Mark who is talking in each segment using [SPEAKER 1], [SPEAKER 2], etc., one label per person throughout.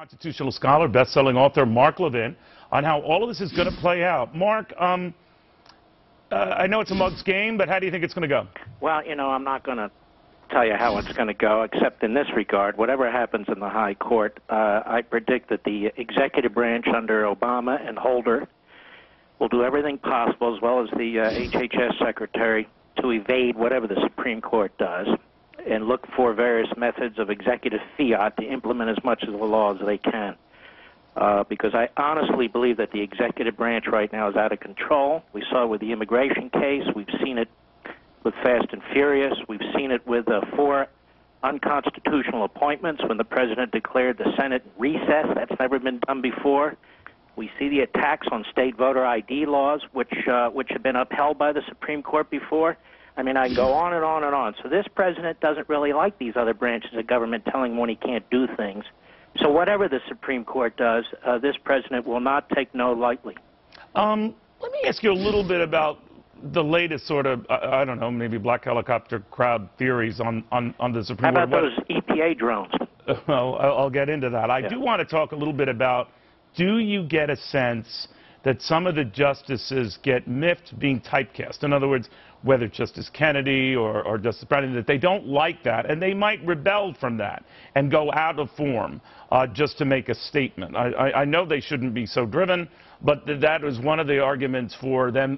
[SPEAKER 1] Constitutional scholar, best-selling author Mark Levin, on how all of this is going to play out. Mark, I know it's a mug's game, but how do you think it's going to go?
[SPEAKER 2] Well, I'm not going to tell you how it's going to go, except in this regard. Whatever happens in the high court, I predict that the executive branch under Obama and Holder will do everything possible, as well as the HHS secretary, to evade whatever the Supreme Court does and look for various methods of executive fiat to implement as much of the law as they can. Because I honestly believe that the executive branch right now is out of control. We saw it with the immigration case. We've seen it with Fast and Furious. We've seen it with 4 unconstitutional appointments when the president declared the Senate recess. That's never been done before. We see the attacks on state voter ID laws, which have been upheld by the Supreme Court before. I mean, I can go on and on and on. So this president doesn't really like these other branches of government telling him when he can't do things. So whatever the Supreme Court does, this president will not take no lightly.
[SPEAKER 1] Let me ask you a little bit about the latest sort of, I don't know, maybe black helicopter crowd theories on the Supreme Court.
[SPEAKER 2] How about those EPA drones?
[SPEAKER 1] Well, I'll get into that. I do want to talk a little bit about, do you get a sense that some of the justices get miffed being typecast? In other words, whether Justice Kennedy or Justice Brennan, that they don't like that, and they might rebel from that and go out of form just to make a statement. I know they shouldn't be so driven, but that was one of the arguments for them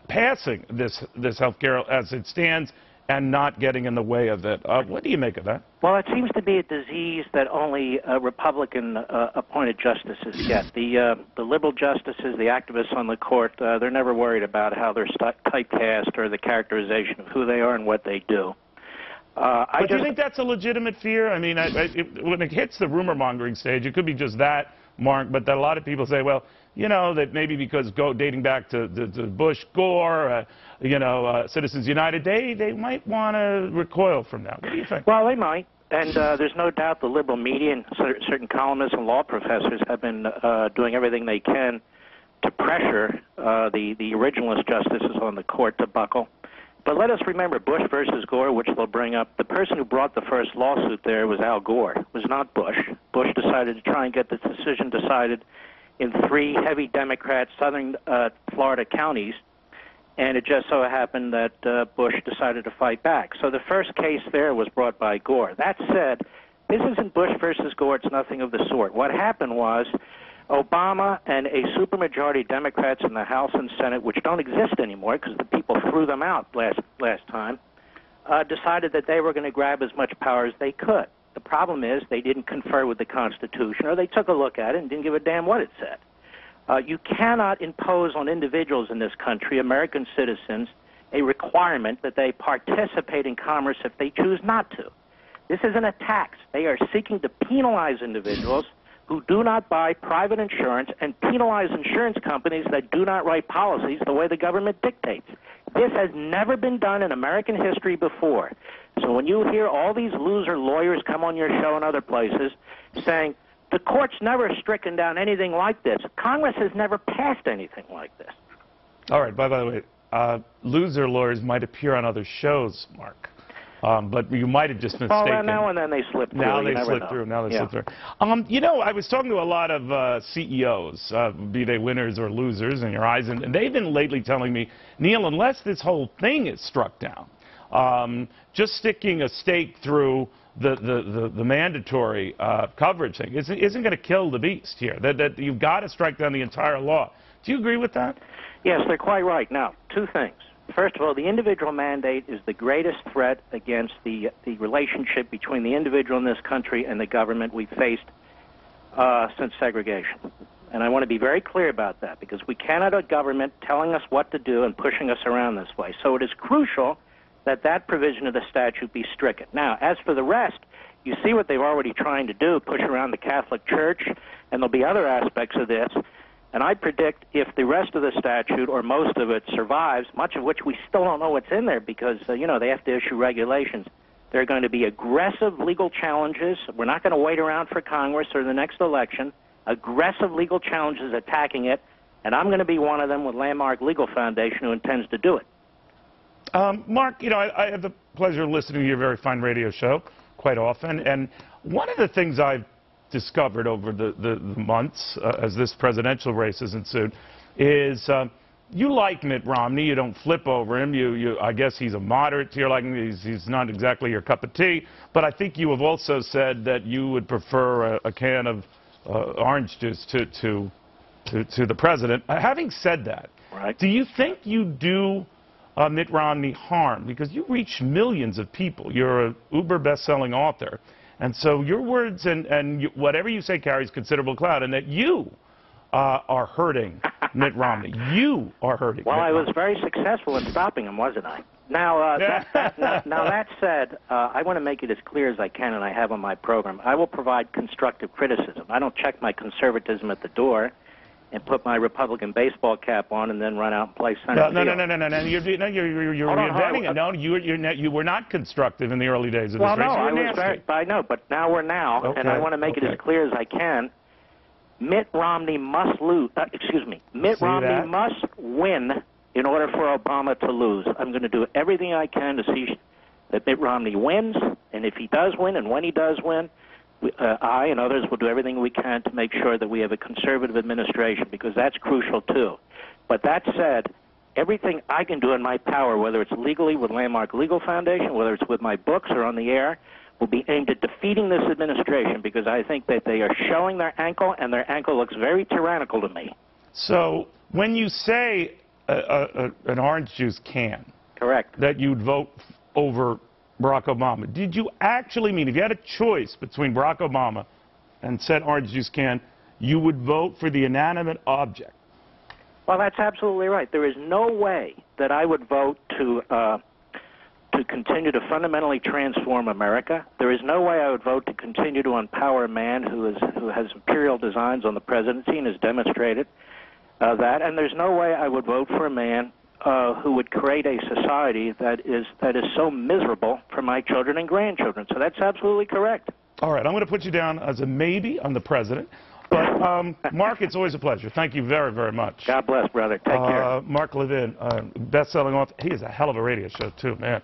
[SPEAKER 1] passing this health care as it stands and not getting in the way of it. What do you make of that?
[SPEAKER 2] Well, it seems to be a disease that only Republican-appointed justices get. The liberal justices, the activists on the court, they're never worried about how they're typecast or the characterization of who they are and what they do.
[SPEAKER 1] But do you think that's a legitimate fear? I mean, when it hits the rumor-mongering stage, it could be just that, Mark, but that a lot of people say, well, that maybe because dating back to Bush, Gore, Citizens United, they might want to recoil from that. What do you think?
[SPEAKER 2] Well, they might. And there's no doubt the liberal media and certain columnists and law professors have been doing everything they can to pressure the originalist justices on the court to buckle. But let us remember Bush versus Gore, which they'll bring up. The person who brought the first lawsuit there was Al Gore. It was not Bush. Bush decided to try and get this decision decided in 3 heavy Democrat southern Florida counties, and it just so happened that Bush decided to fight back. So the first case there was brought by Gore. That said, this isn't Bush versus Gore. It's nothing of the sort. What happened was Obama and a supermajority of Democrats in the House and Senate, which don't exist anymore because the people threw them out last time, decided that they were going to grab as much power as they could. The problem is they didn't confer with the Constitution, or they took a look at it and didn't give a damn what it said. You cannot impose on individuals in this country, American citizens, a requirement that they participate in commerce if they choose not to. This isn't a tax. They are seeking to penalize individuals who do not buy private insurance and penalize insurance companies that do not write policies the way the government dictates. This has never been done in American history before. So when you hear all these loser lawyers come on your show and other places saying, the court's never stricken down anything like this, Congress has never passed anything like this.
[SPEAKER 1] All right, by the way, loser lawyers might appear on other shows, Mark. But you might have just mistaken.
[SPEAKER 2] Well, now and then they slip through.
[SPEAKER 1] Now they slip through. Now they slip through. I was talking to a lot of CEOs, be they winners or losers in your eyes, and they've been lately telling me, Neil, unless this whole thing is struck down, just sticking a stake through the mandatory coverage thing isn't going to kill the beast here. That you've got to strike down the entire law. Do you agree with that?
[SPEAKER 2] Yes, they're quite right. Now, 2 things. First of all, the individual mandate is the greatest threat against the relationship between the individual in this country and the government we've faced since segregation. And I want to be very clear about that, because we cannot have a government telling us what to do and pushing us around this way. So it is crucial that that provision of the statute be stricken. Now, as for the rest, you see what they're already trying to do, push around the Catholic Church, and there'll be other aspects of this. And I predict if the rest of the statute, or most of it, survives, much of which we still don't know what's in there because, they have to issue regulations, there are going to be aggressive legal challenges. We're not going to wait around for Congress or the next election. Aggressive legal challenges attacking it, and I'm going to be one of them with Landmark Legal Foundation who intends to do it.
[SPEAKER 1] Mark, I have the pleasure of listening to your very fine radio show quite often, and one of the things I've discovered over the months as this presidential race has ensued is you like Mitt Romney. You don't flip over him. I guess he's a moderate to your liking. He's not exactly your cup of tea. But I think you have also said that you would prefer a can of orange juice to the president. Having said that,
[SPEAKER 2] right.
[SPEAKER 1] Do you think you do Mitt Romney harm? Because you reach millions of people. You're an uber best-selling author. And so your words and whatever you say carries considerable clout, and that you are hurting Mitt Romney. You are hurting
[SPEAKER 2] Well,
[SPEAKER 1] Mitt
[SPEAKER 2] I was
[SPEAKER 1] Romney.
[SPEAKER 2] very successful in stopping him, wasn't I? Now, that said, I want to make it as clear as I can, and I have on my program. I will provide constructive criticism. I don't check my conservatism at the door and put my Republican baseball cap on and then run out and play center field.
[SPEAKER 1] No. You're reinventing it. No, you were not constructive in the early days of this race.
[SPEAKER 2] Well, no, I was very. I know, but now we're now,
[SPEAKER 1] okay,
[SPEAKER 2] and I want to make it as clear as I can. Mitt Romney must lose. Mitt Romney must win in order for Obama to lose. I'm going to do everything I can to see that Mitt Romney wins, and if he does win, and when he does win, I and others will do everything we can to make sure that we have a conservative administration, because that's crucial too. But that said, everything I can do in my power, whether it's legally with Landmark Legal Foundation, whether it's with my books or on the air, will be aimed at defeating this administration, because I think that they are showing their ankle, and their ankle looks very tyrannical to me.
[SPEAKER 1] So when you say an orange juice can,
[SPEAKER 2] correct,
[SPEAKER 1] that you'd vote over Barack Obama, did you actually mean, if you had a choice between Barack Obama and said orange juice can, you would vote for the inanimate object?
[SPEAKER 2] Well, that's absolutely right. There is no way that I would vote to continue to fundamentally transform America. There is no way I would vote to continue to empower a man who has imperial designs on the presidency and has demonstrated that. And there's no way I would vote for a man who would create a society that is so miserable for my children and grandchildren. So that's absolutely correct.
[SPEAKER 1] All right, I'm going to put you down as a maybe on the president. But, Mark, it's always a pleasure. Thank you very, very much.
[SPEAKER 2] God bless, brother. Take care.
[SPEAKER 1] Mark Levin, best-selling author. He has a hell of a radio show, too, man.